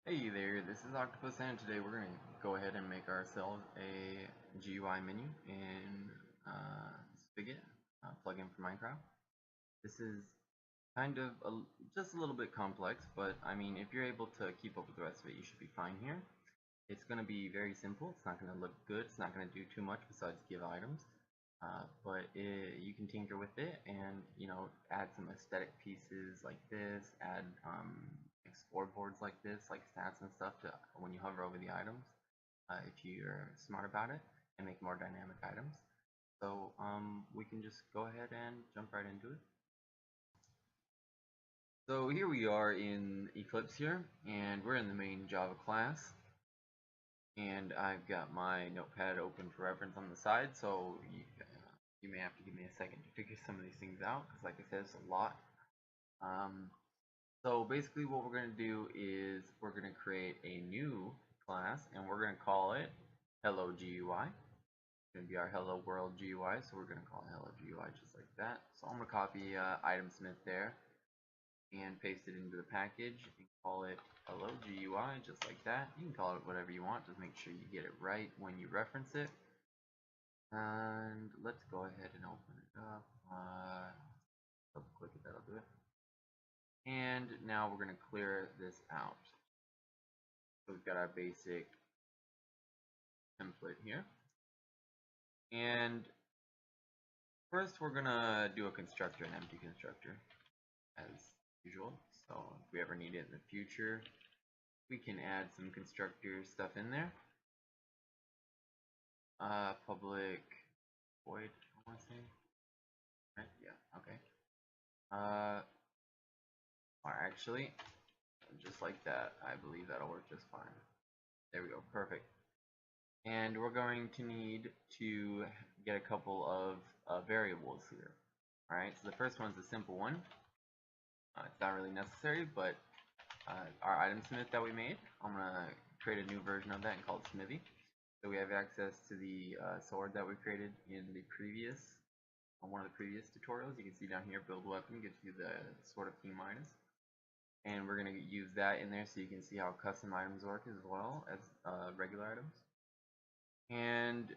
Hey there, this is Octopus, and today we're going to go ahead and make ourselves a GUI menu in Spigot plugin for Minecraft. This is kind of just a little bit complex, but I mean, if you're able to keep up with the rest of it, you should be fine here. It's going to be very simple. It's not going to look good. It's not going to do too much besides give items. You can tinker with it and, add some aesthetic pieces like this, add explore boards like this, like stats and stuff to when you hover over the items, if you're smart about it, and make more dynamic items. So we can just go ahead and jump right into it. So here we are in Eclipse here, and we're in the main Java class. And I've got my notepad open for reference on the side, so you may have to give me a second to figure some of these things out, because like I said, it's a lot. So basically what we're going to do is we're going to create a new class, and we're going to call it Hello GUI. It's going to be our Hello World GUI, so we're going to call it Hello GUI just like that. So I'm going to copy itemsmith there and paste it into the package and call it Hello GUI just like that. You can call it whatever you want, just make sure you get it right when you reference it. And let's go ahead and open it up. Double click it, that'll do it. And now we're going to clear this out. So we've got our basic template here. And first we're going to do a constructor, an empty constructor, as usual. So if we ever need it in the future, we can add some constructor stuff in there. Public void, I want to say. Right, yeah, okay. Or actually, just like that, I believe that'll work just fine. There we go, perfect. And we're going to need to get a couple of variables here. Alright, so the first one's a simple one. It's not really necessary, but our itemsmith that we made, I'm going to create a new version of that and call it smithy. So we have access to the sword that we created in the previous, on one of the previous tutorials. You can see down here, build weapon gives you the Sword of King Midas. And we're going to use that in there so you can see how custom items work as well as regular items. And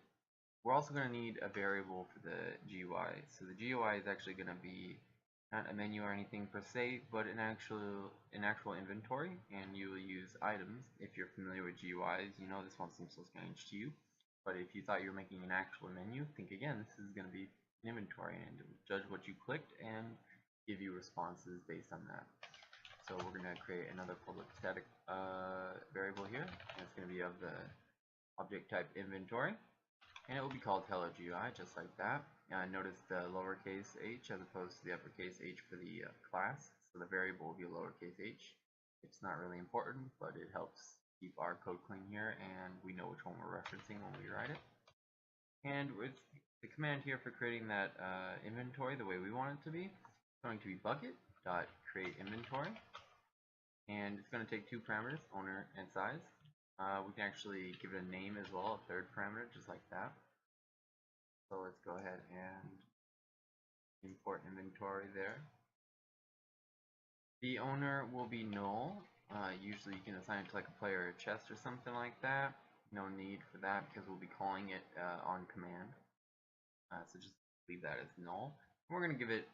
we're also going to need a variable for the GUI. So the GUI is actually going to be not a menu or anything per se, but an actual inventory, and you will use items. If you're familiar with GUIs, you know this one seems so strange to you. But if you thought you were making an actual menu, think again. This is going to be an inventory, and it will judge what you clicked and give you responses based on that. So we're going to create another public static variable here, and it's going to be of the object type inventory, and it will be called Hello GUI just like that. Notice the lowercase h as opposed to the uppercase h for the class, so the variable will be lowercase h. It's not really important, but it helps keep our code clean here, and we know which one we're referencing when we write it. And with the command here for creating that inventory the way we want it to be, it's going to be bucket.createInventory, and it's going to take two parameters, owner and size. We can actually give it a name as well, a third parameter, just like that. So let's go ahead and import inventory there. The owner will be null. Usually you can assign it to like a player or a chest or something like that. No need for that because we'll be calling it on command. So just leave that as null. And we're going to give it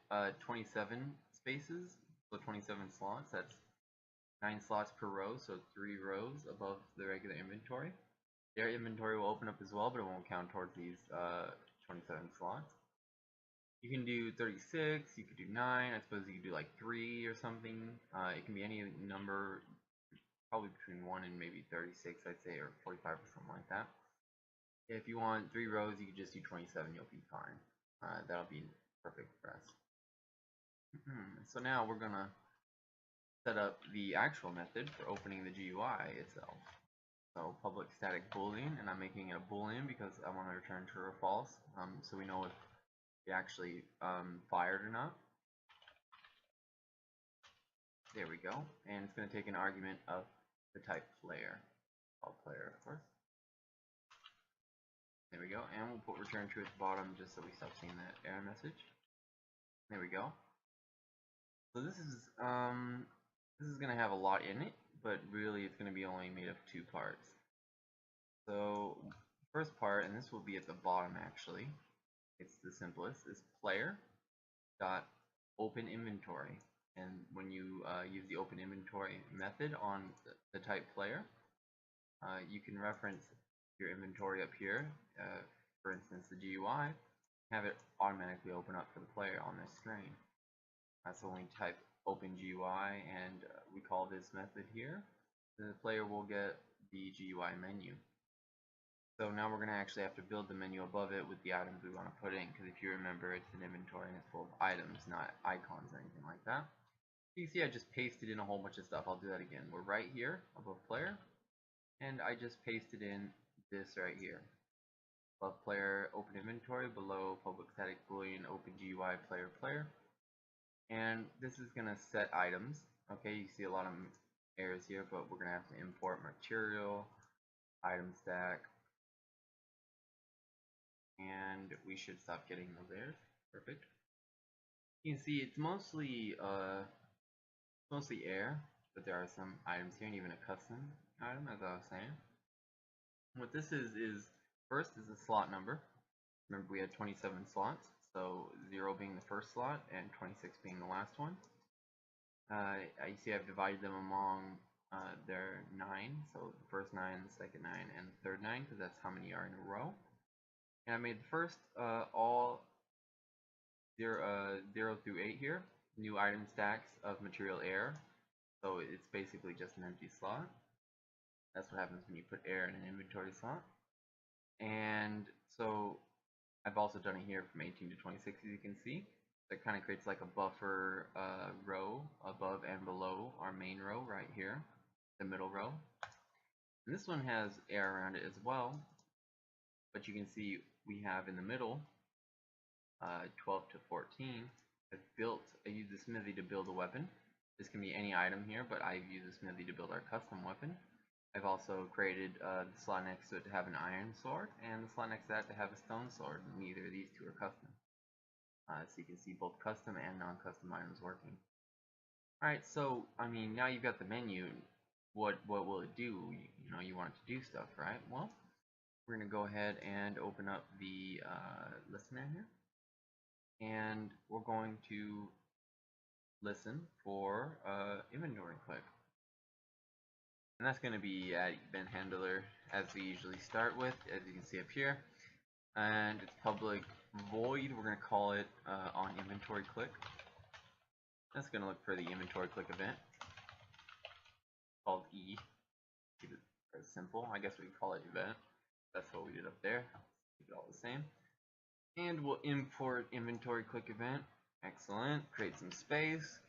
27 spaces, so 27 slots. That's 9 slots per row, so 3 rows above the regular inventory. Their inventory will open up as well, but it won't count towards these 27 slots. You can do 36, you could do 9, I suppose you could do like 3 or something. It can be any number, probably between 1 and maybe 36, I'd say, or 45 or something like that. If you want 3 rows, you could just do 27, you'll be fine. That'll be perfect for us. So now we're going to set up the actual method for opening the GUI itself. So public static boolean, and I'm making it a boolean because I want to return true or false, so we know if it actually fired or not. There we go, and it's going to take an argument of the type player, called player of course. There we go, and we'll put return true at the bottom just so we stop seeing that error message. There we go. So this is going to have a lot in it, but really it's going to be only made of two parts. So first part, and this will be at the bottom actually, it's the simplest, is player dot open inventory. And when you use the open inventory method on the type player, you can reference your inventory up here, for instance the GUI, have it automatically open up for the player on this screen. So when we type open GUI and we call this method here, the player will get the GUI menu. So now we're going to actually have to build the menu above it with the items we want to put in, because if you remember, it's an inventory and it's full of items, not icons or anything like that. You can see I just pasted in a whole bunch of stuff. I'll do that again. We're right here above player, and I just pasted in this right here. Above player open inventory, below public static boolean open GUI player. And this is going to set items. Okay, you see a lot of errors here, but we're going to have to import material, item stack, and we should stop getting those errors. Perfect. You can see it's mostly air, but there are some items here, and even a custom item, as I was saying. What this is first is the slot number. Remember, we had 27 slots, so 0 being the first slot and 26 being the last one. You see I've divided them among their 9, so the first 9, the second 9, and the third 9, because that's how many are in a row. And I made the first all 0 through 8 here, new item stacks of material air, so it's basically just an empty slot. That's what happens when you put air in an inventory slot. And so I've also done it here from 18 to 26, as you can see. That kind of creates like a buffer row above and below our main row right here, the middle row. And this one has air around it as well, but you can see we have in the middle 12 to 14. I used the smithy to build a weapon. This can be any item here, but I've used the smithy to build our custom weapon. I've also created the slot next to it to have an iron sword, and the slot next to that to have a stone sword. Neither of these two are custom. So you can see both custom and non-custom items working. Alright, so, I mean, now you've got the menu. What will it do? You want it to do stuff, right? Well, we're going to go ahead and open up the listener here. And we're going to listen for inventory click. And that's going to be at event handler, as we usually start with, as you can see up here. And it's public void, we're going to call it on inventory click. That's going to look for the inventory click event, called E. Keep it very simple. I guess we could call it event. That's what we did up there. Keep it all the same. And we'll import inventory click event. Excellent. Create some space.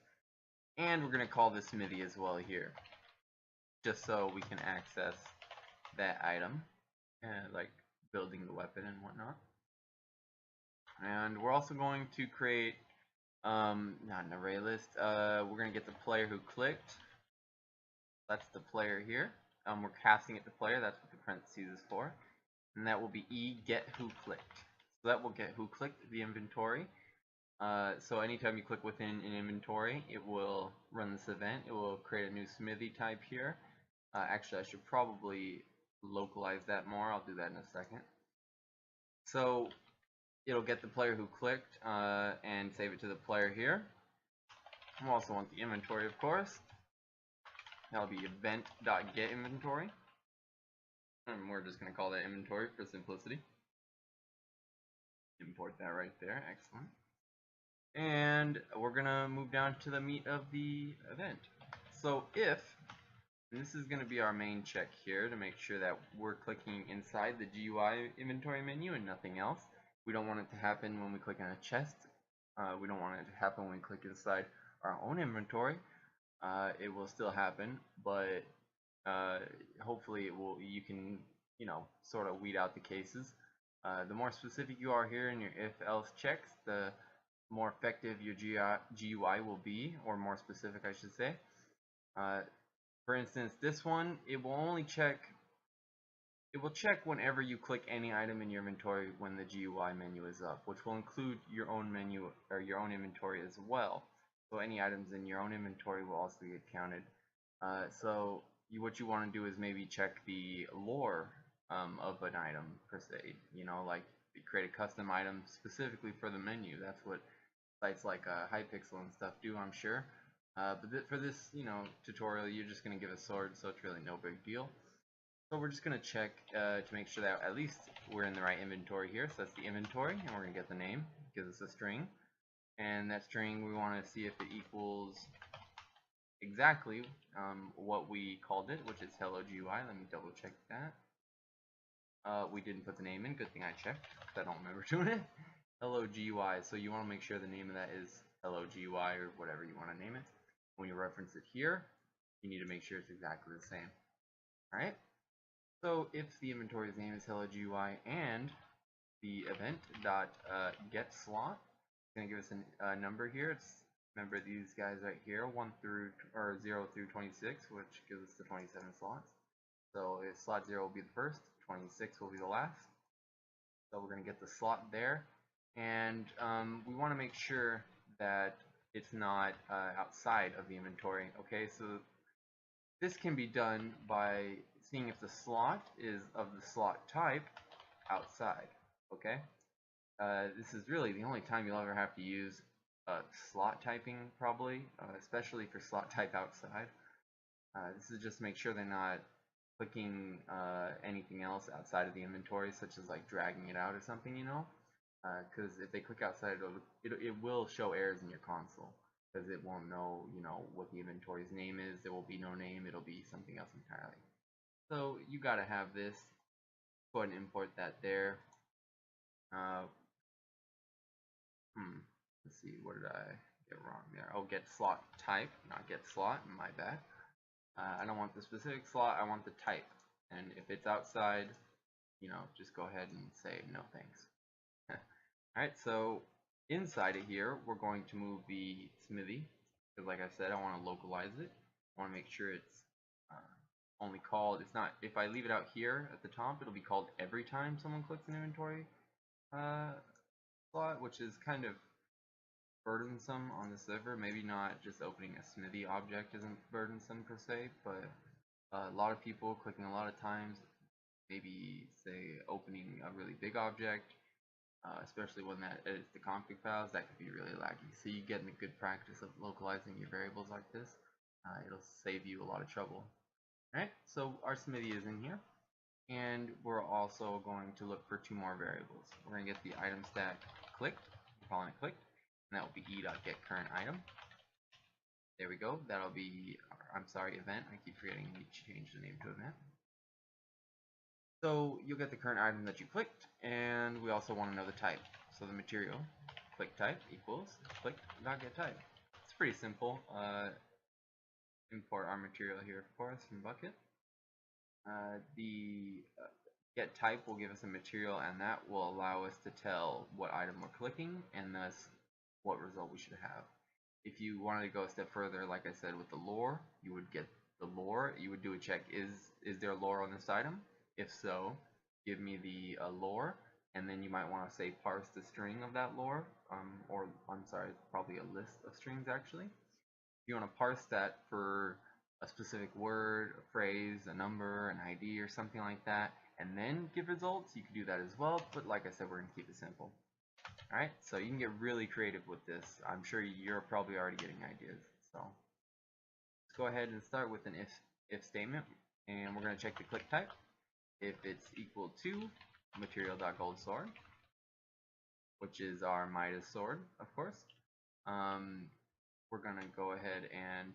And we're going to call this smithy as well here, just so we can access that item, like building the weapon and whatnot. And we're also going to create not an array list. We're going to get the player who clicked. That's the player here. We're casting it to player. That's what the parentheses is for. And that will be E get who clicked. So that will get who clicked the inventory. So anytime you click within an inventory, it will run this event. It will create a new smithy type here. Actually, I should probably localize that more. I'll do that in a second. So it'll get the player who clicked and save it to the player here. We also want the inventory, of course. That'll be event.getInventory. And we're just going to call that inventory for simplicity. Import that right there. Excellent. And we're going to move down to the meat of the event. So if, and this is going to be our main check here to make sure that we're clicking inside the GUI inventory menu and nothing else. We don't want it to happen when we click on a chest. We don't want it to happen when we click inside our own inventory. It will still happen, but hopefully you can sort of weed out the cases. The more specific you are here in your if-else checks, the more effective your GUI will be, or more specific I should say. For instance, this one, it will check whenever you click any item in your inventory when the GUI menu is up, which will include your own menu or your own inventory as well. So any items in your own inventory will also get counted So what you want to do is maybe check the lore of an item per se. You know, like create a custom item specifically for the menu. That's what sites like Hypixel and stuff do, I'm sure. But for this, tutorial, you're just gonna give a sword, so it's really no big deal. So we're just gonna check to make sure that at least we're in the right inventory here. So that's the inventory, and we're gonna get the name. It gives us a string, and that string we want to see if it equals exactly what we called it, which is hello GUI. Let me double check that. We didn't put the name in. Good thing I checked, because I don't remember doing it. Hello GUI. So you want to make sure the name of that is hello GUI or whatever you want to name it. When you reference it here, you need to make sure it's exactly the same. All right. So if the inventory's name is hello GUI and the event dot get slot, it's gonna give us a number here. It's remember these guys right here, 0 through 26, which gives us the 27 slots. So if slot 0 will be the first, 26 will be the last. So we're gonna get the slot there, and we want to make sure that it's not outside of the inventory. Okay, so this can be done by seeing if the slot is of the slot type outside. Okay, this is really the only time you'll ever have to use slot typing, probably, especially for slot type outside. This is just to make sure they're not clicking anything else outside of the inventory, such as like dragging it out or something, because if they click outside, it will show errors in your console, because it won't know, what the inventory's name is. There will be no name. It'll be something else entirely. So you gotta have this. Go ahead and import that there. Let's see, what did I get wrong there? Oh, get slot type, not get slot. My bad. I don't want the specific slot. I want the type. And if it's outside, just go ahead and say no thanks. Alright, so inside of here, we're going to move the smithy, because like I said, I want to localize it. I want to make sure it's only called, it's not, if I leave it out here at the top, it'll be called every time someone clicks an inventory slot, which is kind of burdensome on the server. Maybe not just opening a smithy object isn't burdensome per se, but a lot of people clicking a lot of times, maybe say opening a really big object, especially one that edits the config files, that could be really laggy. So you get in a good practice of localizing your variables like this. It'll save you a lot of trouble. Alright, so our smithy is in here, and we're also going to look for two more variables. We're going to get the item stack clicked, I'm calling it clicked, and that will be e.getCurrentItem. There we go, that'll be, event. I keep forgetting we changed the name to event. So you'll get the current item that you clicked, and we also want to know the type. So the material click type equals click.getType. It's pretty simple. Import our material here, of course, from Bukkit. The get type will give us a material, and that will allow us to tell what item we're clicking, and thus what result we should have. If you wanted to go a step further, like I said, with the lore, you would get the lore. You would do a check, is there lore on this item? If so, give me the lore, and then you might want to say parse the string of that lore, or I'm sorry, probably a list of strings actually. If you want to parse that for a specific word, a phrase, a number, an ID, or something like that, and then give results, you can do that as well, but like I said, we're going to keep it simple. Alright, so you can get really creative with this. I'm sure you're probably already getting ideas. So let's go ahead and start with an if statement, and we're going to check the click type. If it's equal to material.goldsword, which is our Midas sword, of course, we're going to go ahead and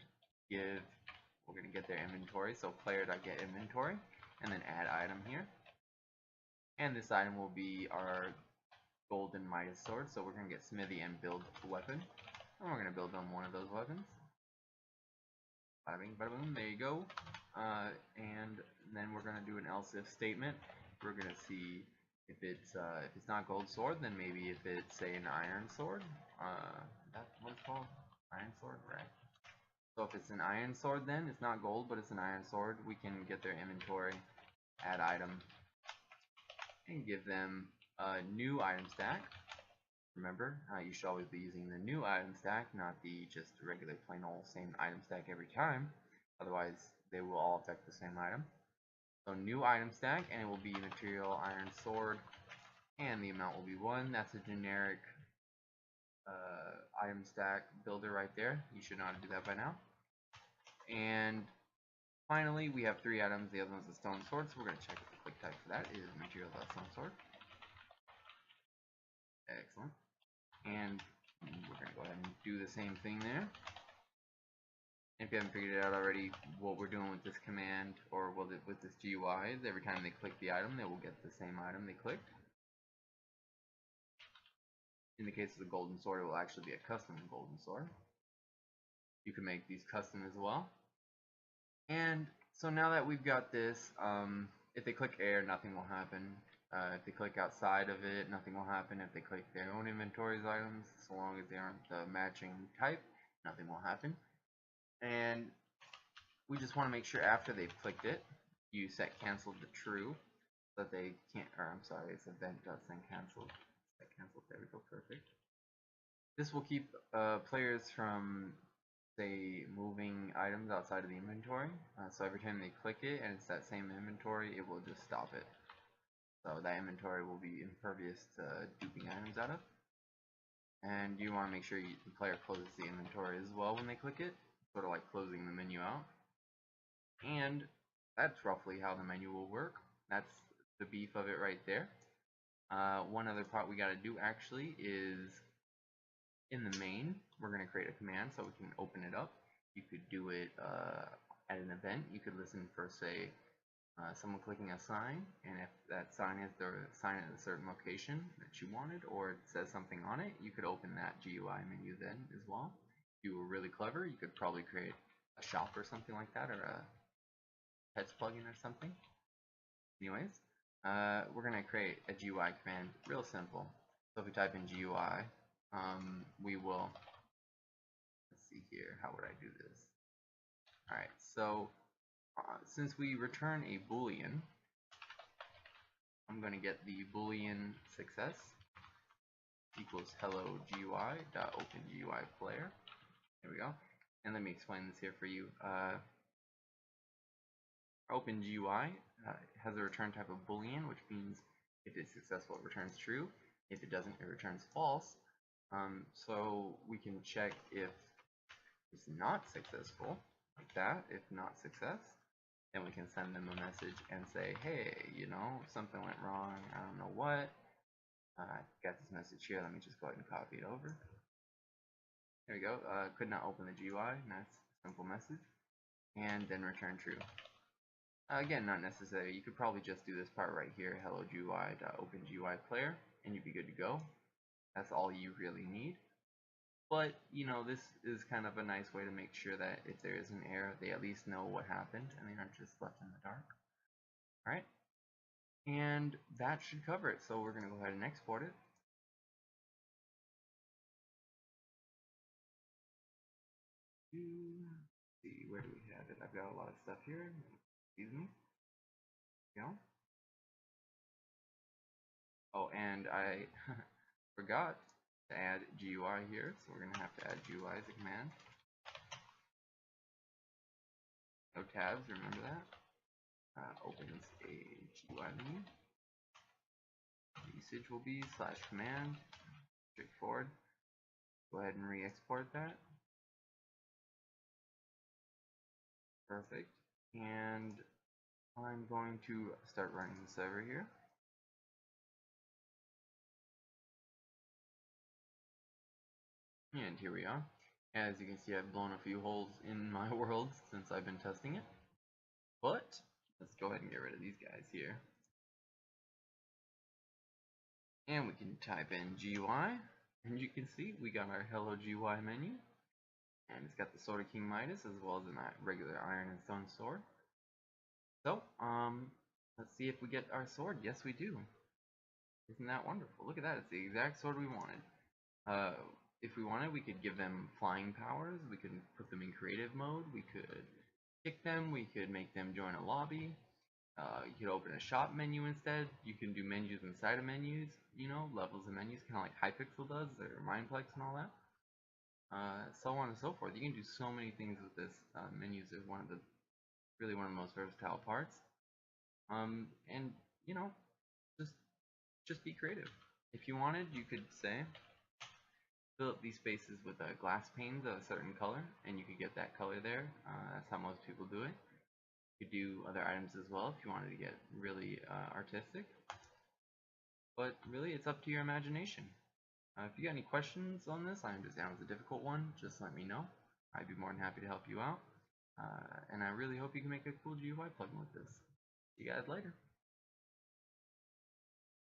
we're going to get their inventory, so player.getInventory, and then add item here. And this item will be our golden Midas sword, so we're going to get smithy and build a weapon, and we're going to build on one of those weapons. Bada bing, bada boom, there you go. And then we're going to do an else if statement. We're going to see if it's not gold sword, then maybe if it's, say, an iron sword. That's what it's called? Iron sword, right? So if it's an iron sword, then it's not gold, but it's an iron sword. We can get their inventory, add item, and give them a new item stack. Remember, you should always be using the new item stack, not the just regular plain old same item stack every time. otherwise they will all affect the same item. So new item stack, and it will be material iron sword, and the amount will be 1. That's a generic item stack builder right there. You should know how to do that by now. And finally, we have 3 items. The other one's a stone sword, so we're going to check the click type for that is material.stone sword. Excellent. And we're going to go ahead and do the same thing there. If you haven't figured it out already, what we're doing with this command, or with this GUI, is every time they click the item, they will get the same item they clicked. In the case of the golden sword, it will actually be a custom golden sword. You can make these custom as well. And so now that we've got this, if they click air, nothing will happen. If they click outside of it, nothing will happen. If they click their own inventories items, so long as they aren't the matching type, nothing will happen. And we just want to make sure after they've clicked it, you set cancel to true, so that they can't, or I'm sorry, it's event.send cancel. Set cancel, there we go, perfect. This will keep players from, say, moving items outside of the inventory. So every time they click it and it's that same inventory, it will just stop it. So that inventory will be impervious to duping items out of. And you want to make sure the player closes the inventory as well when they click it, sort of like closing the menu out. And that's roughly how the menu will work. That's the beef of it right there. One other part we got to do actually is in the main, we're going to create a command so we can open it up. You could do it at an event. You could listen for, say, someone clicking a sign, and if that sign is the sign at a certain location that you wanted, or it says something on it, you could open that GUI menu then as well. If you were really clever, you could probably create a shop or something like that, or a pets plugin or something. Anyways, we're going to create a GUI command, real simple. So if we type in GUI, we will, let's see here, how would I do this? Alright, so since we return a boolean, I'm going to get the boolean success equals hello GUI dot open GUI player. There we go. And let me explain this here for you. Open GUI has a return type of boolean, which means if it's successful, it returns true. If it doesn't, it returns false. So we can check if it's not successful, like that. If not success, then we can send them a message and say, hey, you know, something went wrong, I don't know what. I got this message here, let me just go ahead and copy it over. There we go, could not open the GUI, nice simple message. And then return true. Again, not necessary, you could probably just do this part right here, hello GUI.open GUI player, and you'd be good to go. That's all you really need. But, you know, this is kind of a nice way to make sure that if there is an error, they at least know what happened and they aren't just left in the dark. Alright? And that should cover it. So we're going to go ahead and export it. Let's see, where do we have it? I've got a lot of stuff here. Excuse me. There we go. Oh, and I forgot to add GUI here, so we're going to have to add GUI as a command. No tabs, remember that. Opens a GUI menu. Usage will be /command. Straightforward. Go ahead and re-export that. Perfect. And I'm going to start running the server here. And here we are. As you can see, I've blown a few holes in my world since I've been testing it. But let's go ahead and get rid of these guys here. And we can type in GUI, and you can see we got our Hello GUI menu. And it's got the Sword of King Midas as well as a regular iron and stone sword. So, let's see if we get our sword. Yes, we do. Isn't that wonderful? Look at that. It's the exact sword we wanted. If we wanted, we could give them flying powers. We could put them in creative mode. We could kick them. We could make them join a lobby. You could open a shop menu instead. You can do menus inside of menus. You know, levels of menus, kind of like Hypixel does, or Mindplex and all that. So on and so forth. You can do so many things with this. Menus are one of the really one of the most versatile parts. And you know, just be creative. If you wanted, you could say fill up these spaces with glass panes of a certain color, and you could get that color there. That's how most people do it. You could do other items as well if you wanted to get really artistic. But really, it's up to your imagination. If you got any questions on this, I understand it's a difficult one, just let me know. I'd be more than happy to help you out. And I really hope you can make a cool GUI plugin with this. See you guys later.